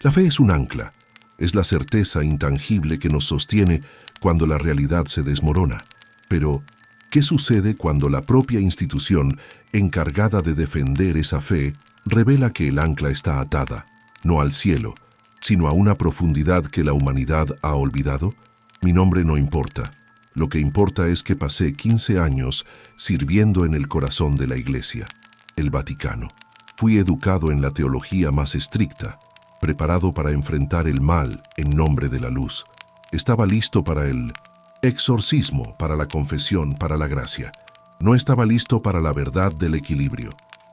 La fe es un ancla, es la certeza intangible que nos sostiene cuando la realidad se desmorona. Pero, ¿qué sucede cuando la propia institución encargada de defender esa fe revela que el ancla está atada, no al cielo, sino a una profundidad que la humanidad ha olvidado? Mi nombre no importa. Lo que importa es que pasé 15 años sirviendo en el corazón de la Iglesia, el Vaticano. Fui educado en la teología más estricta, preparado para enfrentar el mal en nombre de la luz. Estaba listo para el exorcismo, para la confesión, para la gracia. No estaba listo para la verdad del equilibrio.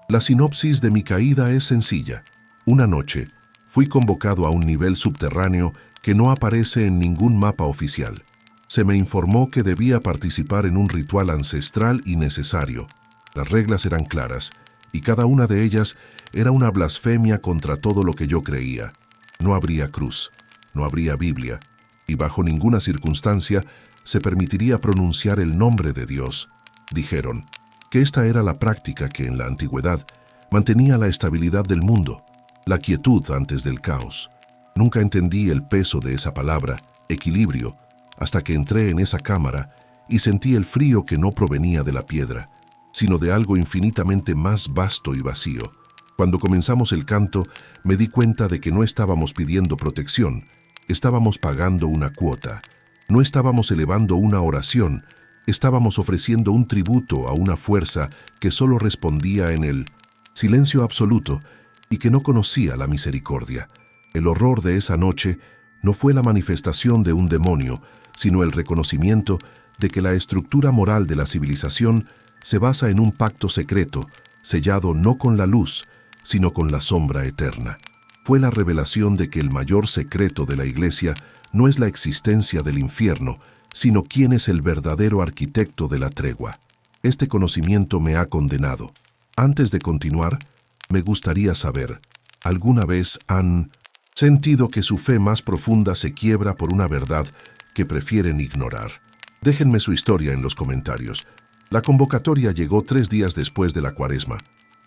La sinopsis de mi caída es sencilla. Una noche, fui convocado a un nivel subterráneo que no aparece en ningún mapa oficial. Se me informó que debía participar en un ritual ancestral y necesario. Las reglas eran claras, y cada una de ellas era una blasfemia contra todo lo que yo creía. No habría cruz, no habría Biblia, y bajo ninguna circunstancia se permitiría pronunciar el nombre de Dios. Dijeron que esta era la práctica que en la antigüedad mantenía la estabilidad del mundo, la quietud antes del caos. Nunca entendí el peso de esa palabra, equilibrio, hasta que entré en esa cámara y sentí el frío que no provenía de la piedra, sino de algo infinitamente más vasto y vacío. Cuando comenzamos el canto, me di cuenta de que no estábamos pidiendo protección, estábamos pagando una cuota. No estábamos elevando una oración, estábamos ofreciendo un tributo a una fuerza que solo respondía en el silencio absoluto y que no conocía la misericordia. El horror de esa noche no fue la manifestación de un demonio, sino el reconocimiento de que la estructura moral de la civilización se basa en un pacto secreto, sellado no con la luz, sino con la sombra eterna. Fue la revelación de que el mayor secreto de la Iglesia no es la existencia del infierno, sino quién es el verdadero arquitecto de la tregua. Este conocimiento me ha condenado. Antes de continuar, me gustaría saber, ¿alguna vez han sentido que su fe más profunda se quiebra por una verdad que prefieren ignorar? Déjenme su historia en los comentarios. La convocatoria llegó 3 días después de la Cuaresma.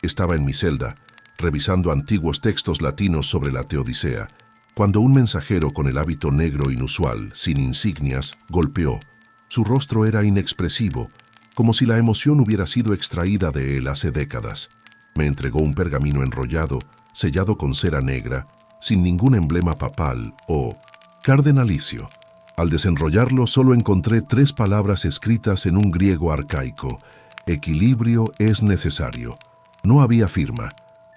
Estaba en mi celda, revisando antiguos textos latinos sobre la Teodicea, cuando un mensajero con el hábito negro inusual, sin insignias, golpeó. Su rostro era inexpresivo, como si la emoción hubiera sido extraída de él hace décadas. Me entregó un pergamino enrollado, sellado con cera negra, sin ningún emblema papal o cardenalicio. Al desenrollarlo solo encontré 3 palabras escritas en un griego arcaico. Equilibrio es necesario. No había firma,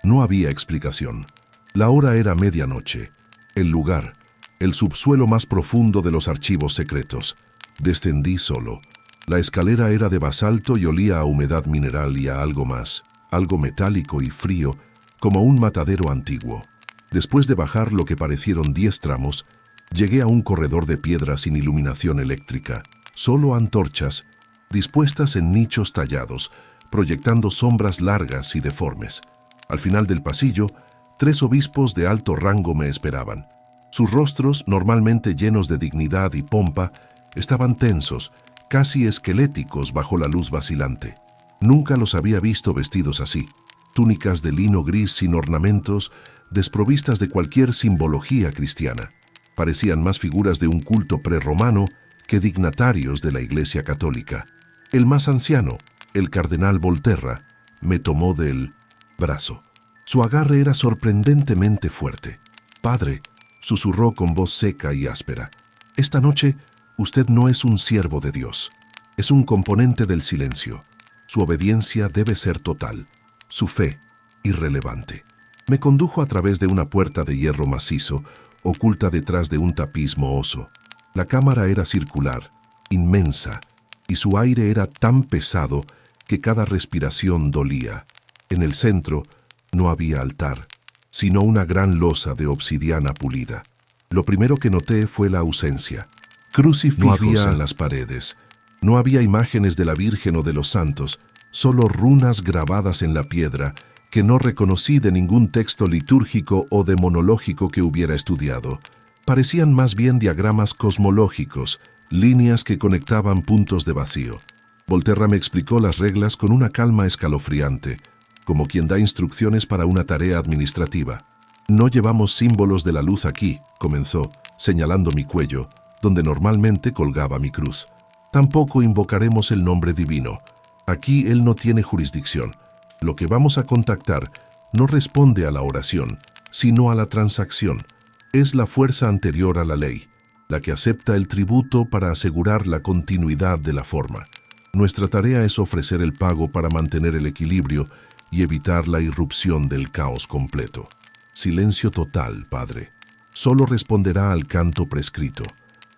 no había explicación. La hora era medianoche. El lugar, el subsuelo más profundo de los archivos secretos. Descendí solo. La escalera era de basalto y olía a humedad mineral y a algo más, algo metálico y frío, como un matadero antiguo. Después de bajar lo que parecieron 10 tramos, llegué a un corredor de piedra sin iluminación eléctrica, solo antorchas, dispuestas en nichos tallados, proyectando sombras largas y deformes. Al final del pasillo, 3 obispos de alto rango me esperaban. Sus rostros, normalmente llenos de dignidad y pompa, estaban tensos, casi esqueléticos bajo la luz vacilante. Nunca los había visto vestidos así. Túnicas de lino gris sin ornamentos, desprovistas de cualquier simbología cristiana. Parecían más figuras de un culto prerromano que dignatarios de la Iglesia Católica. El más anciano, el cardenal Volterra, me tomó del brazo. Su agarre era sorprendentemente fuerte. «Padre», susurró con voz seca y áspera, «esta noche usted no es un siervo de Dios. Es un componente del silencio. Su obediencia debe ser total. Su fe, irrelevante». Me condujo a través de una puerta de hierro macizo, oculta detrás de un tapiz mohoso. La cámara era circular, inmensa, y su aire era tan pesado que cada respiración dolía. En el centro no había altar, sino una gran losa de obsidiana pulida. Lo primero que noté fue la ausencia. Crucifijos no había en las paredes. No había imágenes de la Virgen o de los santos, solo runas grabadas en la piedra que no reconocí de ningún texto litúrgico o demonológico que hubiera estudiado. Parecían más bien diagramas cosmológicos, líneas que conectaban puntos de vacío. Volterra me explicó las reglas con una calma escalofriante, como quien da instrucciones para una tarea administrativa. No llevamos símbolos de la luz aquí, comenzó, señalando mi cuello, donde normalmente colgaba mi cruz. Tampoco invocaremos el nombre divino. Aquí él no tiene jurisdicción. Lo que vamos a contactar no responde a la oración, sino a la transacción. Es la fuerza anterior a la ley, la que acepta el tributo para asegurar la continuidad de la forma. Nuestra tarea es ofrecer el pago para mantener el equilibrio y evitar la irrupción del caos completo. Silencio total, padre. Solo responderá al canto prescrito.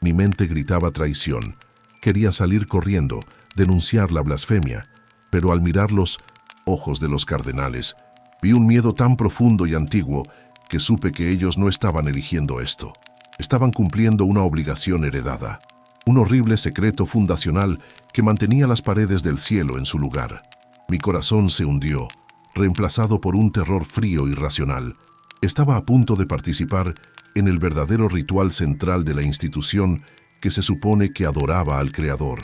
Mi mente gritaba traición. Quería salir corriendo, denunciar la blasfemia, pero al mirar los ojos de los cardenales, vi un miedo tan profundo y antiguo que supe que ellos no estaban eligiendo esto. Estaban cumpliendo una obligación heredada, un horrible secreto fundacional que mantenía las paredes del cielo en su lugar. Mi corazón se hundió, reemplazado por un terror frío y racional. Estaba a punto de participar en el verdadero ritual central de la institución que se supone que adoraba al Creador.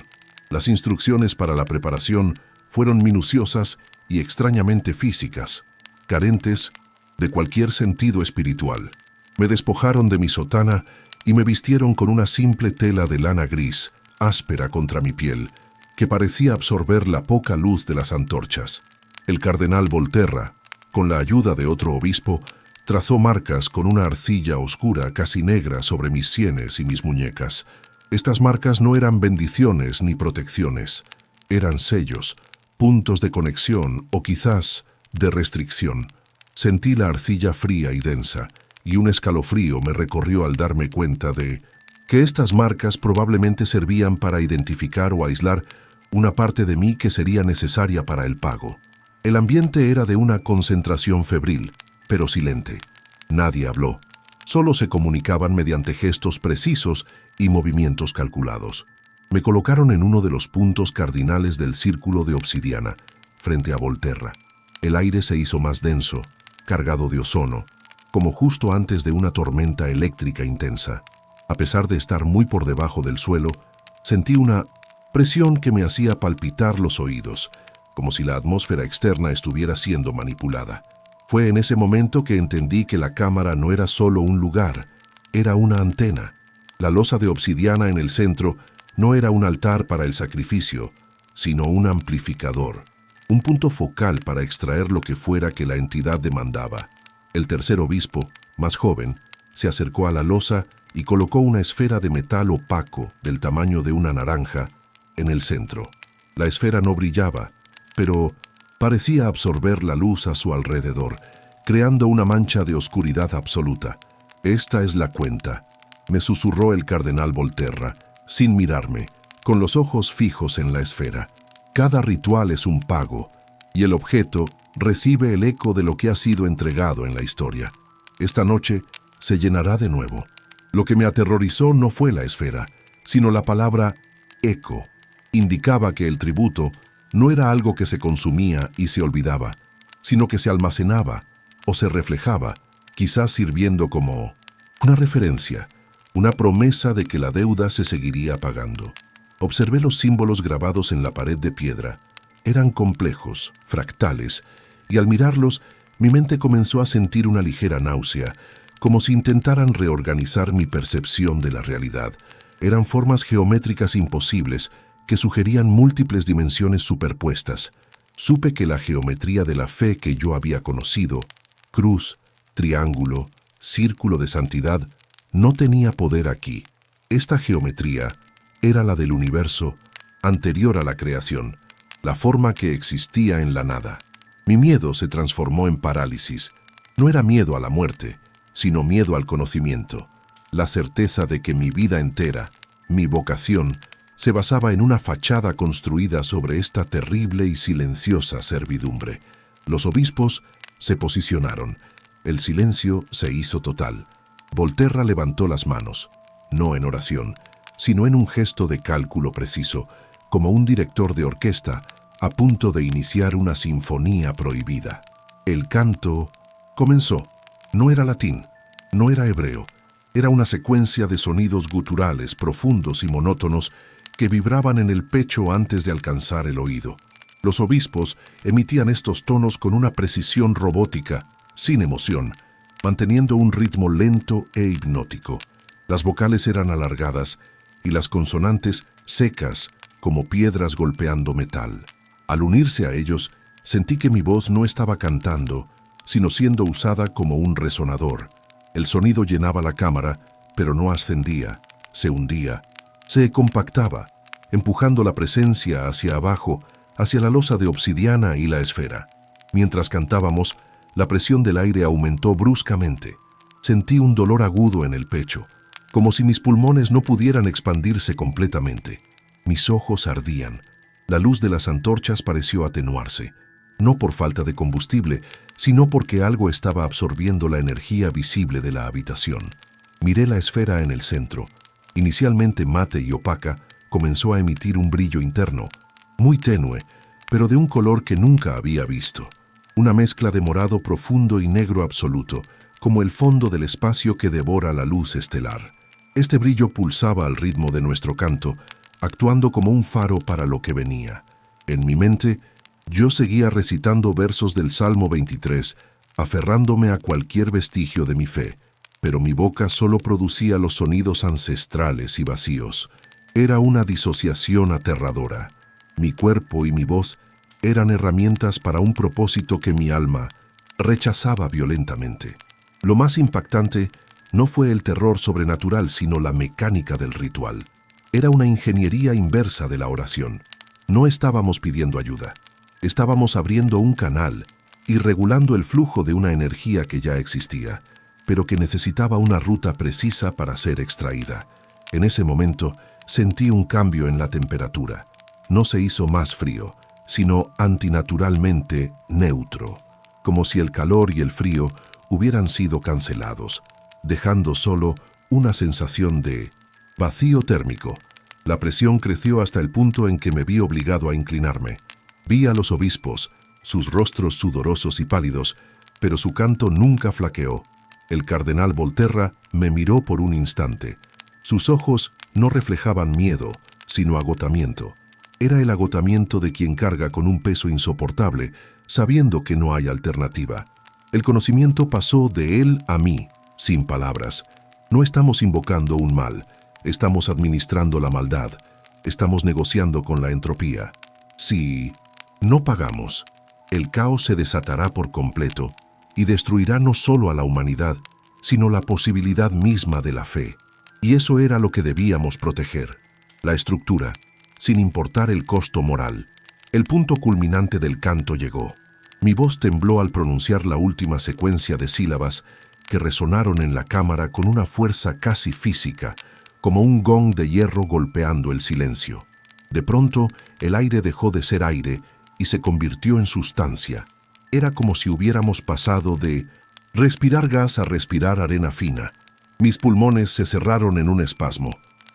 Las instrucciones para la preparación fueron minuciosas y extrañamente físicas, carentes de cualquier sentido espiritual. Me despojaron de mi sotana y me vistieron con una simple tela de lana gris, áspera contra mi piel, que parecía absorber la poca luz de las antorchas. El cardenal Volterra, con la ayuda de otro obispo, trazó marcas con una arcilla oscura casi negra sobre mis sienes y mis muñecas. Estas marcas no eran bendiciones ni protecciones, eran sellos, puntos de conexión o quizás de restricción. Sentí la arcilla fría y densa, y un escalofrío me recorrió al darme cuenta de que estas marcas probablemente servían para identificar o aislar una parte de mí que sería necesaria para el pago. El ambiente era de una concentración febril, pero silente. Nadie habló. Solo se comunicaban mediante gestos precisos y movimientos calculados. Me colocaron en uno de los puntos cardinales del círculo de obsidiana, frente a Volterra. El aire se hizo más denso, cargado de ozono, como justo antes de una tormenta eléctrica intensa. A pesar de estar muy por debajo del suelo, sentí una presión que me hacía palpitar los oídos, como si la atmósfera externa estuviera siendo manipulada. Fue en ese momento que entendí que la cámara no era solo un lugar, era una antena. La losa de obsidiana en el centro no era un altar para el sacrificio, sino un amplificador, un punto focal para extraer lo que fuera que la entidad demandaba. El tercer obispo, más joven, se acercó a la losa y colocó una esfera de metal opaco del tamaño de una naranja en el centro. La esfera no brillaba, pero parecía absorber la luz a su alrededor, creando una mancha de oscuridad absoluta. «Esta es la cuenta», me susurró el cardenal Volterra, sin mirarme, con los ojos fijos en la esfera. «Cada ritual es un pago, y el objeto recibe el eco de lo que ha sido entregado en la historia. Esta noche se llenará de nuevo». Lo que me aterrorizó no fue la esfera, sino la palabra eco. Indicaba que el tributo no era algo que se consumía y se olvidaba, sino que se almacenaba o se reflejaba, quizás sirviendo como una referencia, una promesa de que la deuda se seguiría pagando. Observé los símbolos grabados en la pared de piedra. Eran complejos, fractales, y al mirarlos, mi mente comenzó a sentir una ligera náusea, como si intentaran reorganizar mi percepción de la realidad. Eran formas geométricas imposibles que sugerían múltiples dimensiones superpuestas. Supe que la geometría de la fe que yo había conocido, cruz, triángulo, círculo de santidad, no tenía poder aquí. Esta geometría era la del universo anterior a la creación, la forma que existía en la nada. Mi miedo se transformó en parálisis. No era miedo a la muerte, sino miedo al conocimiento, la certeza de que mi vida entera, mi vocación, se basaba en una fachada construida sobre esta terrible y silenciosa servidumbre. Los obispos se posicionaron. El silencio se hizo total. Volterra levantó las manos, no en oración, sino en un gesto de cálculo preciso, como un director de orquesta a punto de iniciar una sinfonía prohibida. El canto comenzó. No era latín, no era hebreo, era una secuencia de sonidos guturales profundos y monótonos que vibraban en el pecho antes de alcanzar el oído. Los obispos emitían estos tonos con una precisión robótica, sin emoción, manteniendo un ritmo lento e hipnótico. Las vocales eran alargadas y las consonantes secas como piedras golpeando metal. Al unirse a ellos, sentí que mi voz no estaba cantando, sino siendo usada como un resonador. El sonido llenaba la cámara, pero no ascendía, se hundía, se compactaba, empujando la presencia hacia abajo, hacia la losa de obsidiana y la esfera. Mientras cantábamos, la presión del aire aumentó bruscamente. Sentí un dolor agudo en el pecho, como si mis pulmones no pudieran expandirse completamente. Mis ojos ardían. La luz de las antorchas pareció atenuarse, no por falta de combustible, sino porque algo estaba absorbiendo la energía visible de la habitación. Miré la esfera en el centro. Inicialmente mate y opaca, comenzó a emitir un brillo interno, muy tenue, pero de un color que nunca había visto. Una mezcla de morado profundo y negro absoluto, como el fondo del espacio que devora la luz estelar. Este brillo pulsaba al ritmo de nuestro canto, actuando como un faro para lo que venía. En mi mente, yo seguía recitando versos del Salmo 23, aferrándome a cualquier vestigio de mi fe, pero mi boca solo producía los sonidos ancestrales y vacíos. Era una disociación aterradora. Mi cuerpo y mi voz eran herramientas para un propósito que mi alma rechazaba violentamente. Lo más impactante no fue el terror sobrenatural, sino la mecánica del ritual. Era una ingeniería inversa de la oración. No estábamos pidiendo ayuda. Estábamos abriendo un canal y regulando el flujo de una energía que ya existía, pero que necesitaba una ruta precisa para ser extraída. En ese momento, sentí un cambio en la temperatura. No se hizo más frío, sino antinaturalmente neutro, como si el calor y el frío hubieran sido cancelados, dejando solo una sensación de vacío térmico. La presión creció hasta el punto en que me vi obligado a inclinarme. Vi a los obispos, sus rostros sudorosos y pálidos, pero su canto nunca flaqueó. El cardenal Volterra me miró por un instante. Sus ojos no reflejaban miedo, sino agotamiento. Era el agotamiento de quien carga con un peso insoportable, sabiendo que no hay alternativa. El conocimiento pasó de él a mí, sin palabras. No estamos invocando un mal, estamos administrando la maldad, estamos negociando con la entropía. Si no pagamos, el caos se desatará por completo y destruirá no solo a la humanidad, sino la posibilidad misma de la fe. Y eso era lo que debíamos proteger, la estructura, sin importar el costo moral. El punto culminante del canto llegó. Mi voz tembló al pronunciar la última secuencia de sílabas que resonaron en la cámara con una fuerza casi física, como un gong de hierro golpeando el silencio. De pronto, el aire dejó de ser aire y se convirtió en sustancia. Era como si hubiéramos pasado de respirar gas a respirar arena fina. Mis pulmones se cerraron en un espasmo.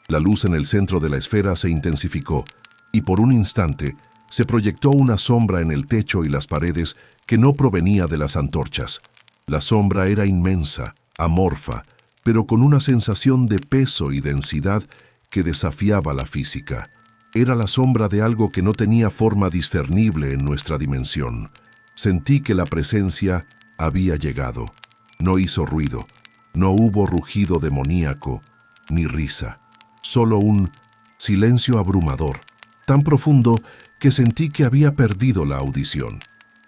La luz en el centro de la esfera se intensificó y por un instante se proyectó una sombra en el techo y las paredes que no provenía de las antorchas. La sombra era inmensa, amorfa, pero con una sensación de peso y densidad que desafiaba la física. Era la sombra de algo que no tenía forma discernible en nuestra dimensión. Sentí que la presencia había llegado. No hizo ruido, no hubo rugido demoníaco, ni risa. Solo un silencio abrumador, tan profundo que sentí que había perdido la audición.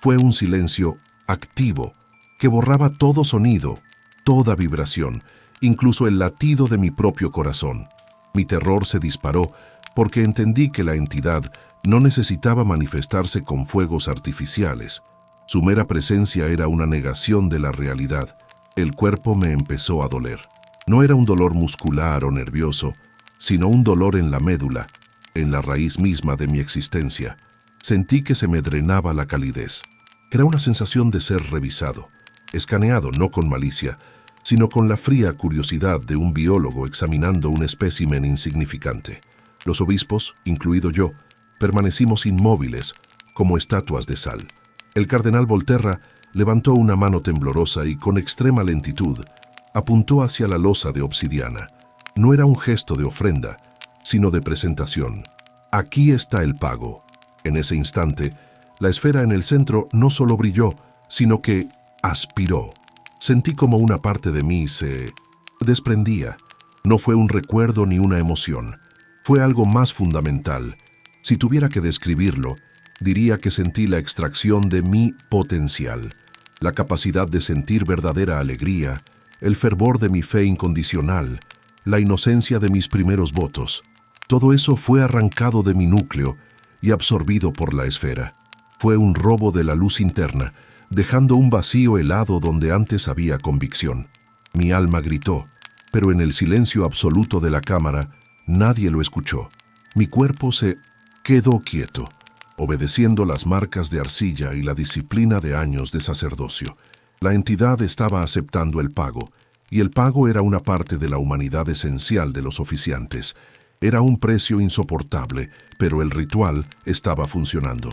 Fue un silencio activo, que borraba todo sonido, toda vibración, incluso el latido de mi propio corazón. Mi terror se disparó porque entendí que la entidad no necesitaba manifestarse con fuegos artificiales. Su mera presencia era una negación de la realidad. El cuerpo me empezó a doler. No era un dolor muscular o nervioso, sino un dolor en la médula, en la raíz misma de mi existencia. Sentí que se me drenaba la calidez. Era una sensación de ser revisado, escaneado no con malicia, sino con la fría curiosidad de un biólogo examinando un espécimen insignificante. Los obispos, incluido yo, permanecimos inmóviles, como estatuas de sal. El cardenal Volterra levantó una mano temblorosa y con extrema lentitud apuntó hacia la losa de obsidiana. No era un gesto de ofrenda, sino de presentación. Aquí está el pago. En ese instante, la esfera en el centro no solo brilló, sino que aspiró. Sentí como una parte de mí se desprendía. No fue un recuerdo ni una emoción. Fue algo más fundamental. Si tuviera que describirlo, diría que sentí la extracción de mi potencial, la capacidad de sentir verdadera alegría, el fervor de mi fe incondicional, la inocencia de mis primeros votos. Todo eso fue arrancado de mi núcleo y absorbido por la esfera. Fue un robo de la luz interna, dejando un vacío helado donde antes había convicción. Mi alma gritó, pero en el silencio absoluto de la cámara, nadie lo escuchó. Mi cuerpo se quedó quieto, obedeciendo las marcas de arcilla y la disciplina de años de sacerdocio. La entidad estaba aceptando el pago, y el pago era una parte de la humanidad esencial de los oficiantes. Era un precio insoportable, pero el ritual estaba funcionando.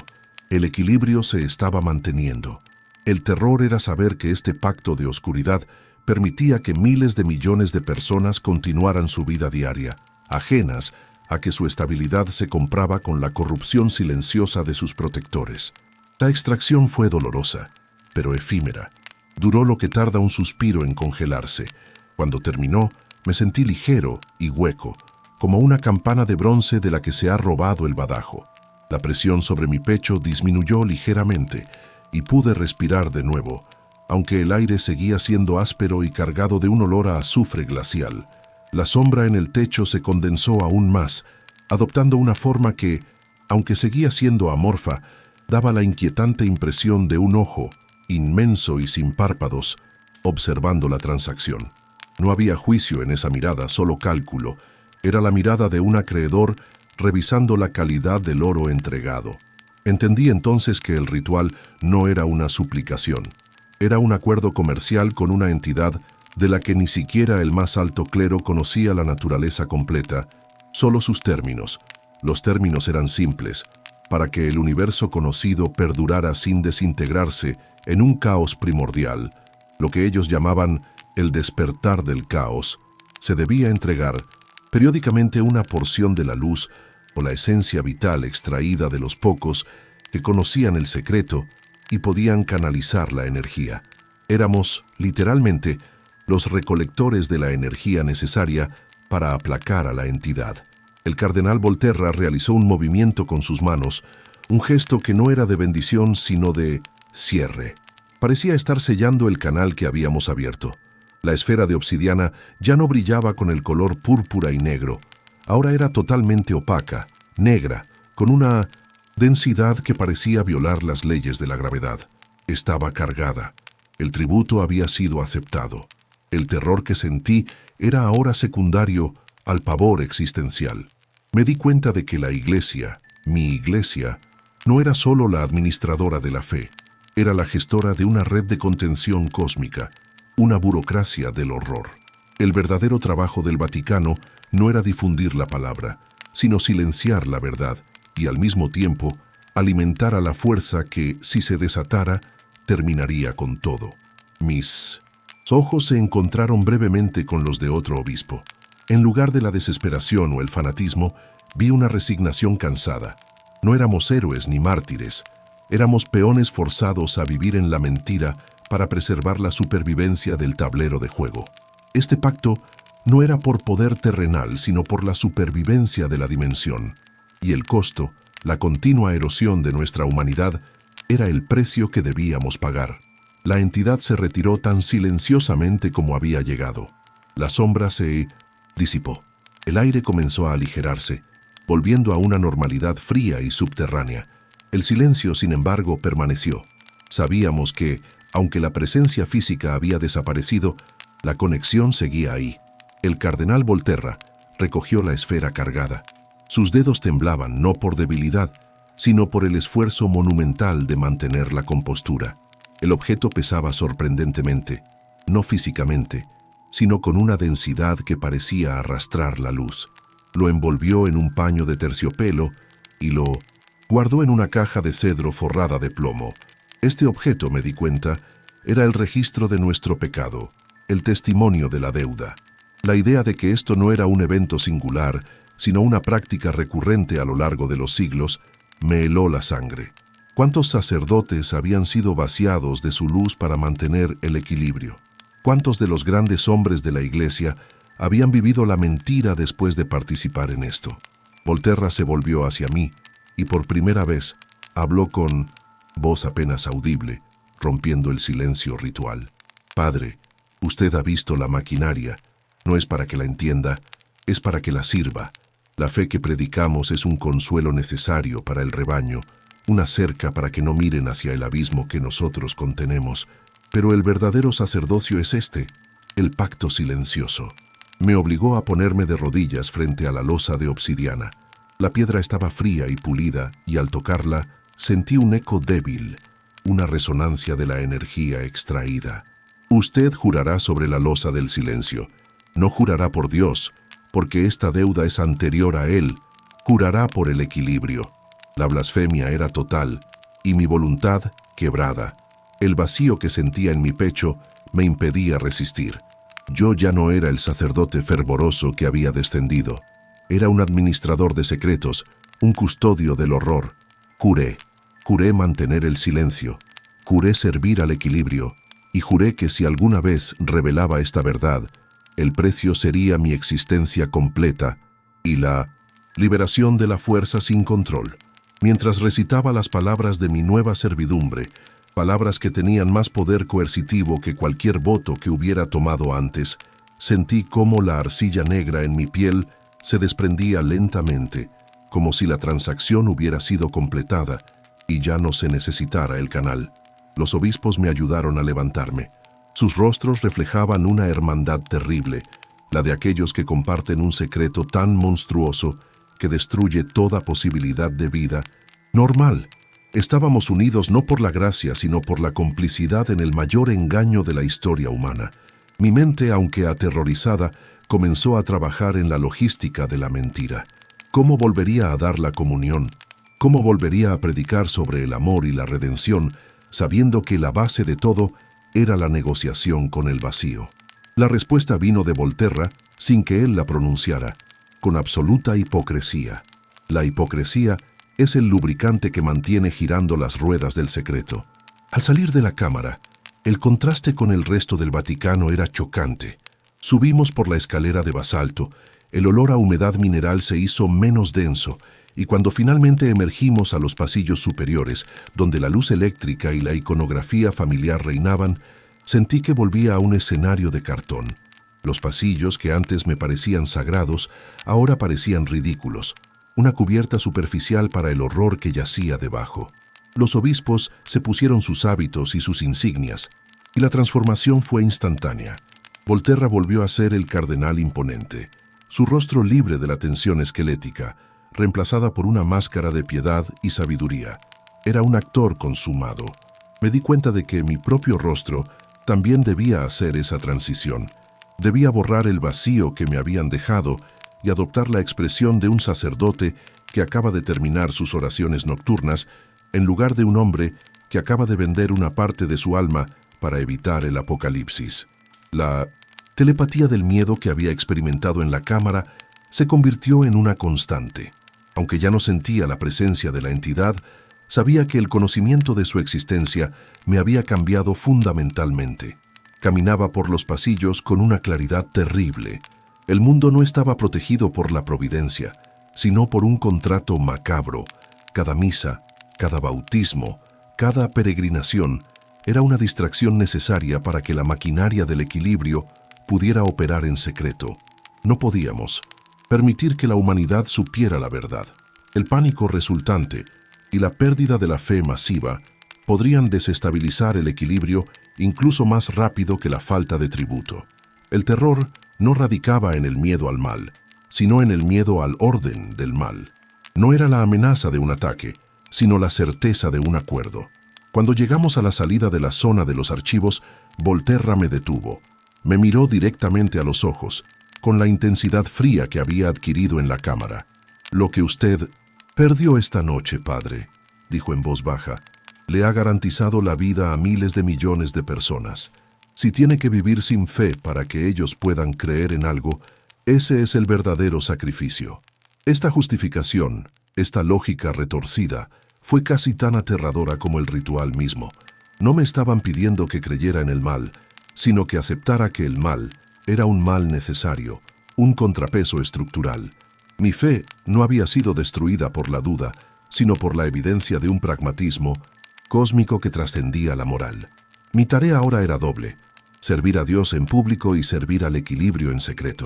El equilibrio se estaba manteniendo. El terror era saber que este pacto de oscuridad permitía que miles de millones de personas continuaran su vida diaria, ajenas a que su estabilidad se compraba con la corrupción silenciosa de sus protectores. La extracción fue dolorosa, pero efímera. Duró lo que tarda un suspiro en congelarse. Cuando terminó, me sentí ligero y hueco, como una campana de bronce de la que se ha robado el badajo. La presión sobre mi pecho disminuyó ligeramente y pude respirar de nuevo, aunque el aire seguía siendo áspero y cargado de un olor a azufre glacial. La sombra en el techo se condensó aún más, adoptando una forma que, aunque seguía siendo amorfa, daba la inquietante impresión de un ojo, inmenso y sin párpados, observando la transacción. No había juicio en esa mirada, solo cálculo. Era la mirada de un acreedor revisando la calidad del oro entregado. Entendí entonces que el ritual no era una suplicación. Era un acuerdo comercial con una entidad de la que ni siquiera el más alto clero conocía la naturaleza completa, solo sus términos. Los términos eran simples, para que el universo conocido perdurara sin desintegrarse en un caos primordial, lo que ellos llamaban el despertar del caos. Se debía entregar periódicamente una porción de la luz o la esencia vital extraída de los pocos que conocían el secreto y podían canalizar la energía. Éramos, literalmente, los recolectores de la energía necesaria para aplacar a la entidad. El cardenal Volterra realizó un movimiento con sus manos, un gesto que no era de bendición sino de cierre. Parecía estar sellando el canal que habíamos abierto. La esfera de obsidiana ya no brillaba con el color púrpura y negro. Ahora era totalmente opaca, negra, con una densidad que parecía violar las leyes de la gravedad. Estaba cargada. El tributo había sido aceptado. El terror que sentí era ahora secundario al pavor existencial. Me di cuenta de que la iglesia, mi iglesia, no era solo la administradora de la fe, era la gestora de una red de contención cósmica, una burocracia del horror. El verdadero trabajo del Vaticano no era difundir la palabra, sino silenciar la verdad y al mismo tiempo alimentar a la fuerza que, si se desatara, terminaría con todo. Mis ojos se encontraron brevemente con los de otro obispo. En lugar de la desesperación o el fanatismo, vi una resignación cansada. No éramos héroes ni mártires, éramos peones forzados a vivir en la mentira para preservar la supervivencia del tablero de juego. Este pacto no era por poder terrenal, sino por la supervivencia de la dimensión. Y el costo, la continua erosión de nuestra humanidad, era el precio que debíamos pagar. La entidad se retiró tan silenciosamente como había llegado. La sombra se disipó. El aire comenzó a aligerarse, volviendo a una normalidad fría y subterránea. El silencio, sin embargo, permaneció. Sabíamos que, aunque la presencia física había desaparecido, la conexión seguía ahí. El cardenal Volterra recogió la esfera cargada. Sus dedos temblaban no por debilidad, sino por el esfuerzo monumental de mantener la compostura. El objeto pesaba sorprendentemente, no físicamente, sino con una densidad que parecía arrastrar la luz. Lo envolvió en un paño de terciopelo y lo guardó en una caja de cedro forrada de plomo. Este objeto, me di cuenta, era el registro de nuestro pecado, el testimonio de la deuda. La idea de que esto no era un evento singular, sino una práctica recurrente a lo largo de los siglos, me heló la sangre. ¿Cuántos sacerdotes habían sido vaciados de su luz para mantener el equilibrio? ¿Cuántos de los grandes hombres de la Iglesia habían vivido la mentira después de participar en esto? Volterra se volvió hacia mí y por primera vez habló con voz apenas audible, rompiendo el silencio ritual. Padre, usted ha visto la maquinaria. No es para que la entienda, es para que la sirva. La fe que predicamos es un consuelo necesario para el rebaño, una cerca para que no miren hacia el abismo que nosotros contenemos. Pero el verdadero sacerdocio es este, el pacto silencioso. Me obligó a ponerme de rodillas frente a la losa de obsidiana. La piedra estaba fría y pulida, y al tocarla sentí un eco débil, una resonancia de la energía extraída. Usted jurará sobre la losa del silencio. No jurará por Dios, porque esta deuda es anterior a Él. Jurará por el equilibrio. La blasfemia era total, y mi voluntad quebrada. El vacío que sentía en mi pecho me impedía resistir. Yo ya no era el sacerdote fervoroso que había descendido. Era un administrador de secretos, un custodio del horror. Juré mantener el silencio, juré servir al equilibrio, y juré que si alguna vez revelaba esta verdad, el precio sería mi existencia completa y la liberación de la fuerza sin control. Mientras recitaba las palabras de mi nueva servidumbre, palabras que tenían más poder coercitivo que cualquier voto que hubiera tomado antes, sentí cómo la arcilla negra en mi piel se desprendía lentamente, como si la transacción hubiera sido completada y ya no se necesitara el canal. Los obispos me ayudaron a levantarme. Sus rostros reflejaban una hermandad terrible, la de aquellos que comparten un secreto tan monstruoso que destruye toda posibilidad de vida normal. Estábamos unidos no por la gracia, sino por la complicidad en el mayor engaño de la historia humana. Mi mente, aunque aterrorizada, comenzó a trabajar en la logística de la mentira. ¿Cómo volvería a dar la comunión? ¿Cómo volvería a predicar sobre el amor y la redención, sabiendo que la base de todo era la negociación con el vacío? La respuesta vino de Volterra, sin que él la pronunciara, con absoluta hipocresía. La hipocresía es el lubricante que mantiene girando las ruedas del secreto. Al salir de la cámara, el contraste con el resto del Vaticano era chocante. Subimos por la escalera de basalto, el olor a humedad mineral se hizo menos denso, y cuando finalmente emergimos a los pasillos superiores, donde la luz eléctrica y la iconografía familiar reinaban, sentí que volvía a un escenario de cartón. Los pasillos, que antes me parecían sagrados, ahora parecían ridículos, una cubierta superficial para el horror que yacía debajo. Los obispos se pusieron sus hábitos y sus insignias, y la transformación fue instantánea. Volterra volvió a ser el cardenal imponente, su rostro libre de la tensión esquelética, reemplazada por una máscara de piedad y sabiduría. Era un actor consumado. Me di cuenta de que mi propio rostro también debía hacer esa transición. Debía borrar el vacío que me habían dejado y adoptar la expresión de un sacerdote que acaba de terminar sus oraciones nocturnas en lugar de un hombre que acaba de vender una parte de su alma para evitar el apocalipsis. La telepatía del miedo que había experimentado en la cámara se convirtió en una constante. Aunque ya no sentía la presencia de la entidad, sabía que el conocimiento de su existencia me había cambiado fundamentalmente. Caminaba por los pasillos con una claridad terrible. El mundo no estaba protegido por la providencia, sino por un contrato macabro. Cada misa, cada bautismo, cada peregrinación era una distracción necesaria para que la maquinaria del equilibrio pudiera operar en secreto. No podíamos permitir que la humanidad supiera la verdad. El pánico resultante y la pérdida de la fe masiva podrían desestabilizar el equilibrio incluso más rápido que la falta de tributo. El terror no radicaba en el miedo al mal, sino en el miedo al orden del mal. No era la amenaza de un ataque, sino la certeza de un acuerdo. Cuando llegamos a la salida de la zona de los archivos, Volterra me detuvo. Me miró directamente a los ojos, con la intensidad fría que había adquirido en la cámara. «Lo que usted perdió esta noche, padre», dijo en voz baja, «le ha garantizado la vida a miles de millones de personas. Si tiene que vivir sin fe para que ellos puedan creer en algo, ese es el verdadero sacrificio». Esta justificación, esta lógica retorcida, fue casi tan aterradora como el ritual mismo. No me estaban pidiendo que creyera en el mal, sino que aceptara que el mal era un mal necesario, un contrapeso estructural. Mi fe no había sido destruida por la duda, sino por la evidencia de un pragmatismo cósmico que trascendía la moral. Mi tarea ahora era doble: servir a Dios en público y servir al equilibrio en secreto.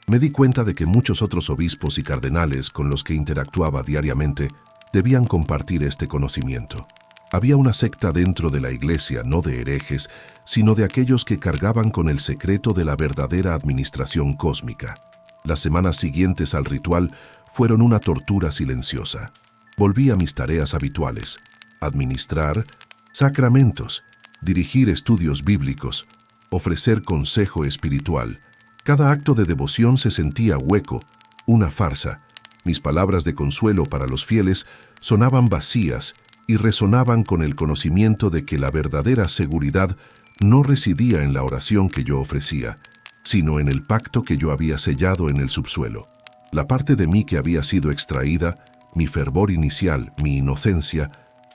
Me di cuenta de que muchos otros obispos y cardenales con los que interactuaba diariamente debían compartir este conocimiento. Había una secta dentro de la Iglesia, no de herejes, sino de aquellos que cargaban con el secreto de la verdadera administración cósmica. Las semanas siguientes al ritual fueron una tortura silenciosa. Volví a mis tareas habituales: administrar sacramentos, dirigir estudios bíblicos, ofrecer consejo espiritual. Cada acto de devoción se sentía hueco, una farsa. Mis palabras de consuelo para los fieles sonaban vacías y resonaban con el conocimiento de que la verdadera seguridad no residía en la oración que yo ofrecía, sino en el pacto que yo había sellado en el subsuelo. La parte de mí que había sido extraída, mi fervor inicial, mi inocencia,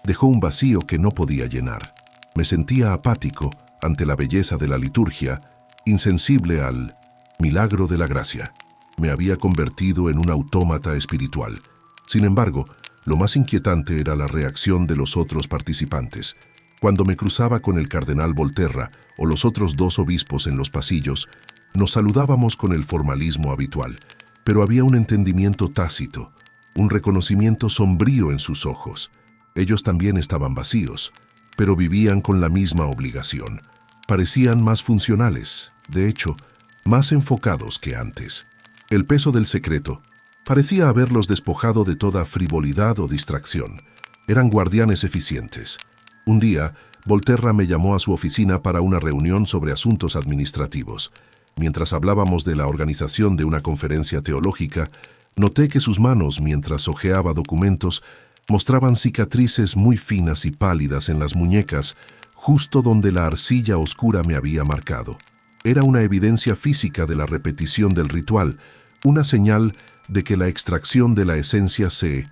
dejó un vacío que no podía llenar. Me sentía apático ante la belleza de la liturgia, insensible al milagro de la gracia. Me había convertido en un autómata espiritual. Sin embargo, lo más inquietante era la reacción de los otros participantes. Cuando me cruzaba con el cardenal Volterra o los otros dos obispos en los pasillos, nos saludábamos con el formalismo habitual, pero había un entendimiento tácito, un reconocimiento sombrío en sus ojos. Ellos también estaban vacíos, pero vivían con la misma obligación. Parecían más funcionales, de hecho, más enfocados que antes. El peso del secreto parecía haberlos despojado de toda frivolidad o distracción. Eran guardianes eficientes. Un día, Volterra me llamó a su oficina para una reunión sobre asuntos administrativos. Mientras hablábamos de la organización de una conferencia teológica, noté que sus manos, mientras hojeaba documentos, mostraban cicatrices muy finas y pálidas en las muñecas, justo donde la arcilla oscura me había marcado. Era una evidencia física de la repetición del ritual, una señal de que la extracción de la esencia se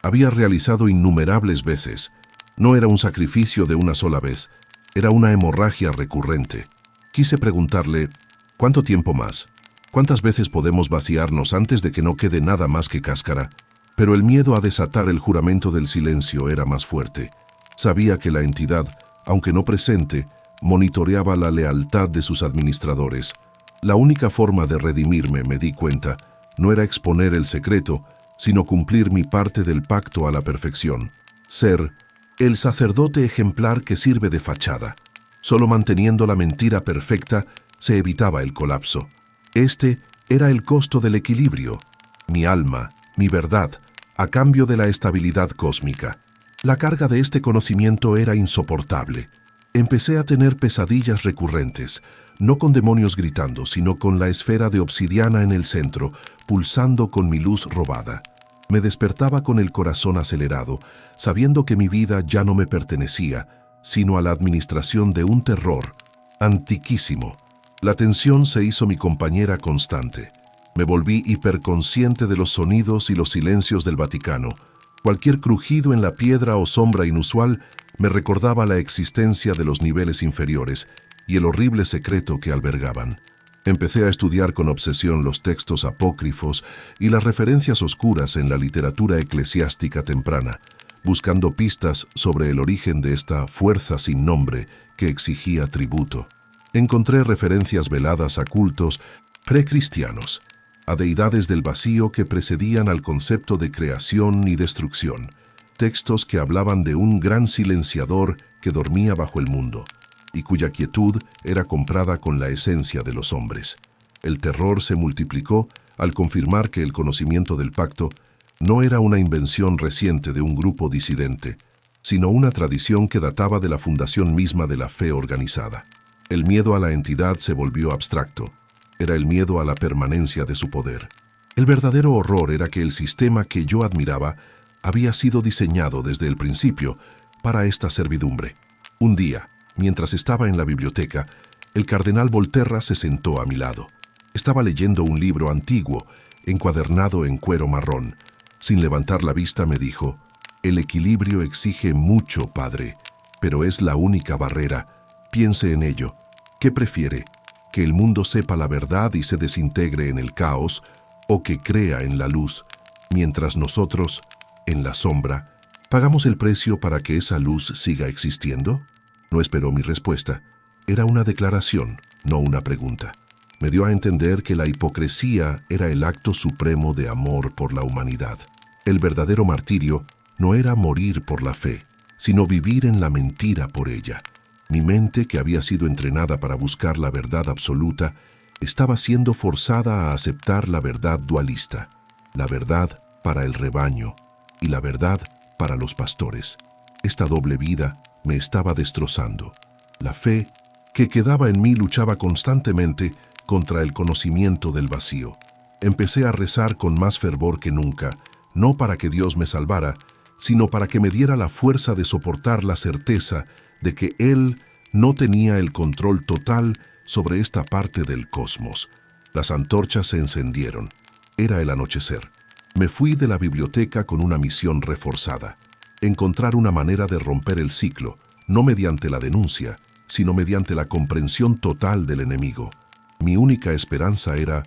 había realizado innumerables veces. No era un sacrificio de una sola vez, era una hemorragia recurrente. Quise preguntarle: ¿cuánto tiempo más? ¿Cuántas veces podemos vaciarnos antes de que no quede nada más que cáscara? Pero el miedo a desatar el juramento del silencio era más fuerte. Sabía que la entidad, aunque no presente, monitoreaba la lealtad de sus administradores. La única forma de redimirme, me di cuenta, no era exponer el secreto, sino cumplir mi parte del pacto a la perfección. Ser el sacerdote ejemplar que sirve de fachada. Solo manteniendo la mentira perfecta se evitaba el colapso. Este era el costo del equilibrio, mi alma, mi verdad, a cambio de la estabilidad cósmica. La carga de este conocimiento era insoportable. Empecé a tener pesadillas recurrentes, no con demonios gritando, sino con la esfera de obsidiana en el centro, pulsando con mi luz robada. Me despertaba con el corazón acelerado, sabiendo que mi vida ya no me pertenecía, sino a la administración de un terror antiquísimo. La tensión se hizo mi compañera constante. Me volví hiperconsciente de los sonidos y los silencios del Vaticano. Cualquier crujido en la piedra o sombra inusual me recordaba la existencia de los niveles inferiores y el horrible secreto que albergaban. Empecé a estudiar con obsesión los textos apócrifos y las referencias oscuras en la literatura eclesiástica temprana, buscando pistas sobre el origen de esta fuerza sin nombre que exigía tributo. Encontré referencias veladas a cultos precristianos, a deidades del vacío que precedían al concepto de creación y destrucción, textos que hablaban de un gran silenciador que dormía bajo el mundo y cuya quietud era comprada con la esencia de los hombres. El terror se multiplicó al confirmar que el conocimiento del pacto no era una invención reciente de un grupo disidente, sino una tradición que databa de la fundación misma de la fe organizada. El miedo a la entidad se volvió abstracto. Era el miedo a la permanencia de su poder. El verdadero horror era que el sistema que yo admiraba había sido diseñado desde el principio para esta servidumbre. Un día, mientras estaba en la biblioteca, el cardenal Volterra se sentó a mi lado. Estaba leyendo un libro antiguo, encuadernado en cuero marrón. Sin levantar la vista me dijo: «El equilibrio exige mucho, padre, pero es la única barrera. Piense en ello. ¿Qué prefiere? ¿Que el mundo sepa la verdad y se desintegre en el caos, o que crea en la luz, mientras nosotros, en la sombra, pagamos el precio para que esa luz siga existiendo? No esperó mi respuesta. Era una declaración, no una pregunta. Me dio a entender que la hipocresía era el acto supremo de amor por la humanidad. El verdadero martirio no era morir por la fe, sino vivir en la mentira por ella. Mi mente, que había sido entrenada para buscar la verdad absoluta, estaba siendo forzada a aceptar la verdad dualista, la verdad para el rebaño y la verdad para los pastores. Esta doble vida me estaba destrozando. La fe que quedaba en mí luchaba constantemente contra el conocimiento del vacío. Empecé a rezar con más fervor que nunca, no para que Dios me salvara, sino para que me diera la fuerza de soportar la certeza de que Él no tenía el control total sobre esta parte del cosmos. Las antorchas se encendieron. Era el anochecer. Me fui de la biblioteca con una misión reforzada: encontrar una manera de romper el ciclo, no mediante la denuncia, sino mediante la comprensión total del enemigo. Mi única esperanza era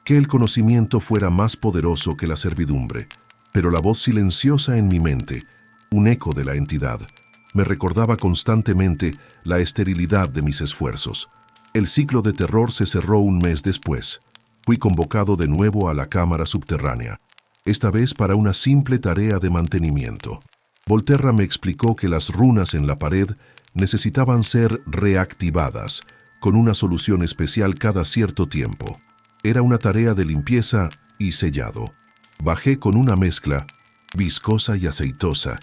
que el conocimiento fuera más poderoso que la servidumbre, pero la voz silenciosa en mi mente, un eco de la entidad, me recordaba constantemente la esterilidad de mis esfuerzos. El ciclo de terror se cerró un mes después. Fui convocado de nuevo a la cámara subterránea, esta vez para una simple tarea de mantenimiento. Volterra me explicó que las runas en la pared necesitaban ser reactivadas, con una solución especial cada cierto tiempo. Era una tarea de limpieza y sellado. Bajé con una mezcla, viscosa y aceitosa,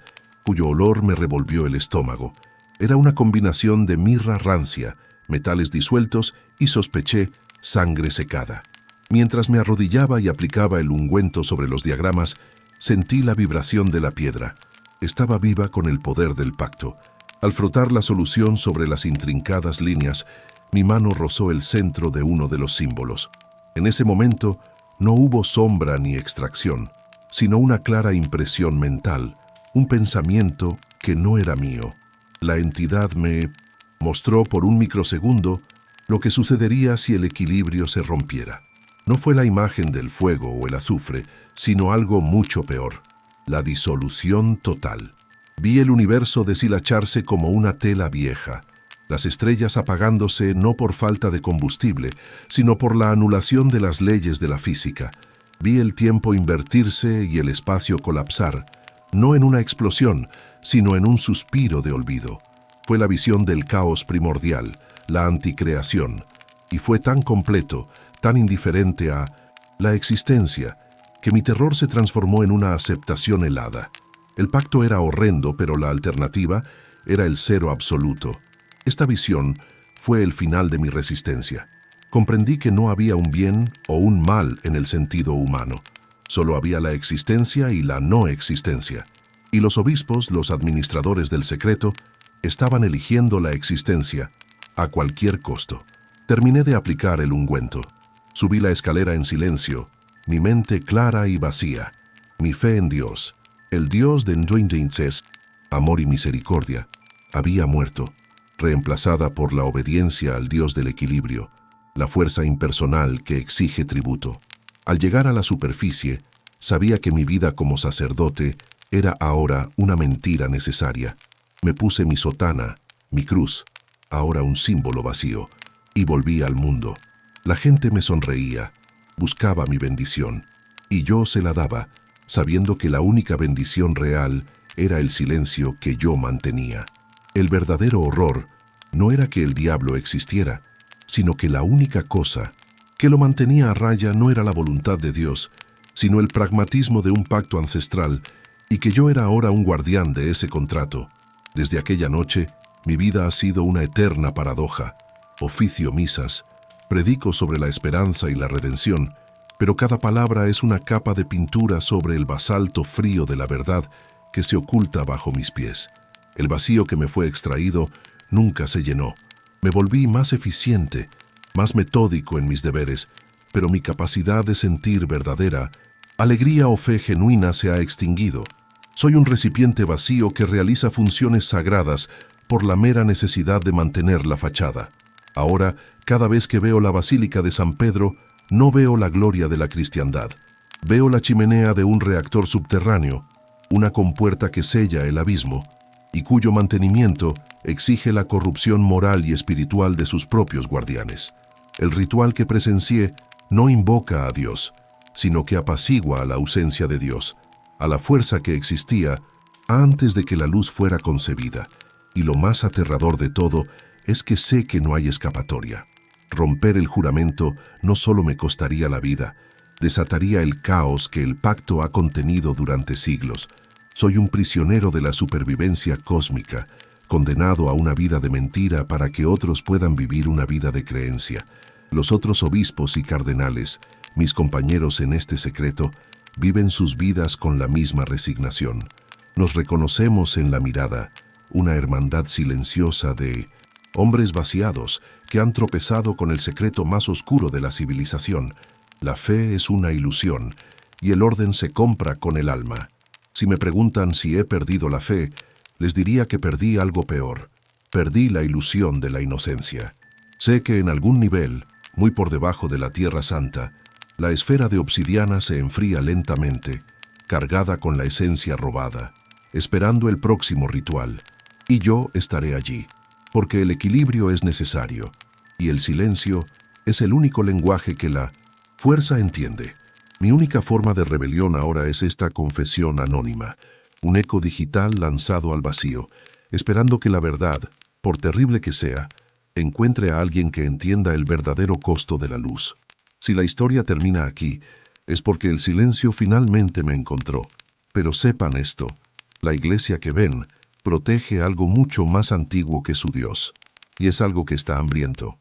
cuyo olor me revolvió el estómago. Era una combinación de mirra rancia, metales disueltos y, sospeché, sangre secada. Mientras me arrodillaba y aplicaba el ungüento sobre los diagramas, sentí la vibración de la piedra. Estaba viva con el poder del pacto. Al frotar la solución sobre las intrincadas líneas, mi mano rozó el centro de uno de los símbolos. En ese momento no hubo sombra ni extracción, sino una clara impresión mental, un pensamiento que no era mío. La entidad me mostró por un microsegundo lo que sucedería si el equilibrio se rompiera. No fue la imagen del fuego o el azufre, sino algo mucho peor: la disolución total. Vi el universo deshilacharse como una tela vieja, las estrellas apagándose no por falta de combustible, sino por la anulación de las leyes de la física. Vi el tiempo invertirse y el espacio colapsar, no en una explosión, sino en un suspiro de olvido. Fue la visión del caos primordial, la anticreación, y fue tan completo, tan indiferente a la existencia, que mi terror se transformó en una aceptación helada. El pacto era horrendo, pero la alternativa era el cero absoluto. Esta visión fue el final de mi resistencia. Comprendí que no había un bien o un mal en el sentido humano. Solo había la existencia y la no existencia. Y los obispos, los administradores del secreto, estaban eligiendo la existencia a cualquier costo. Terminé de aplicar el ungüento. Subí la escalera en silencio, mi mente clara y vacía. Mi fe en Dios, el Dios de Nduindenses, amor y misericordia, había muerto, reemplazada por la obediencia al Dios del equilibrio, la fuerza impersonal que exige tributo. Al llegar a la superficie, sabía que mi vida como sacerdote era ahora una mentira necesaria. Me puse mi sotana, mi cruz, ahora un símbolo vacío, y volví al mundo. La gente me sonreía, buscaba mi bendición, y yo se la daba, sabiendo que la única bendición real era el silencio que yo mantenía. El verdadero horror no era que el diablo existiera, sino que la única cosa que lo mantenía a raya no era la voluntad de Dios, sino el pragmatismo de un pacto ancestral, y que yo era ahora un guardián de ese contrato. Desde aquella noche, mi vida ha sido una eterna paradoja. Oficio misas, predico sobre la esperanza y la redención, pero cada palabra es una capa de pintura sobre el basalto frío de la verdad que se oculta bajo mis pies. El vacío que me fue extraído nunca se llenó. Me volví más eficiente, más metódico en mis deberes, pero mi capacidad de sentir verdadera alegría o fe genuina se ha extinguido. Soy un recipiente vacío que realiza funciones sagradas por la mera necesidad de mantener la fachada. Ahora, cada vez que veo la Basílica de San Pedro, no veo la gloria de la cristiandad. Veo la chimenea de un reactor subterráneo, una compuerta que sella el abismo, y cuyo mantenimiento exige la corrupción moral y espiritual de sus propios guardianes. El ritual que presencié no invoca a Dios, sino que apacigua a la ausencia de Dios, a la fuerza que existía antes de que la luz fuera concebida. Y lo más aterrador de todo es que sé que no hay escapatoria. Romper el juramento no solo me costaría la vida, desataría el caos que el pacto ha contenido durante siglos. Soy un prisionero de la supervivencia cósmica, condenado a una vida de mentira para que otros puedan vivir una vida de creencia. Los otros obispos y cardenales, mis compañeros en este secreto, viven sus vidas con la misma resignación. Nos reconocemos en la mirada, una hermandad silenciosa de hombres vaciados que han tropezado con el secreto más oscuro de la civilización. La fe es una ilusión y el orden se compra con el alma. Si me preguntan si he perdido la fe, les diría que perdí algo peor. Perdí la ilusión de la inocencia. Sé que en algún nivel, muy por debajo de la Tierra Santa, la esfera de obsidiana se enfría lentamente, cargada con la esencia robada, esperando el próximo ritual. Y yo estaré allí, porque el equilibrio es necesario, y el silencio es el único lenguaje que la fuerza entiende. Mi única forma de rebelión ahora es esta confesión anónima, un eco digital lanzado al vacío, esperando que la verdad, por terrible que sea, encuentre a alguien que entienda el verdadero costo de la luz. Si la historia termina aquí, es porque el silencio finalmente me encontró. Pero sepan esto, la iglesia que ven protege algo mucho más antiguo que su Dios, y es algo que está hambriento.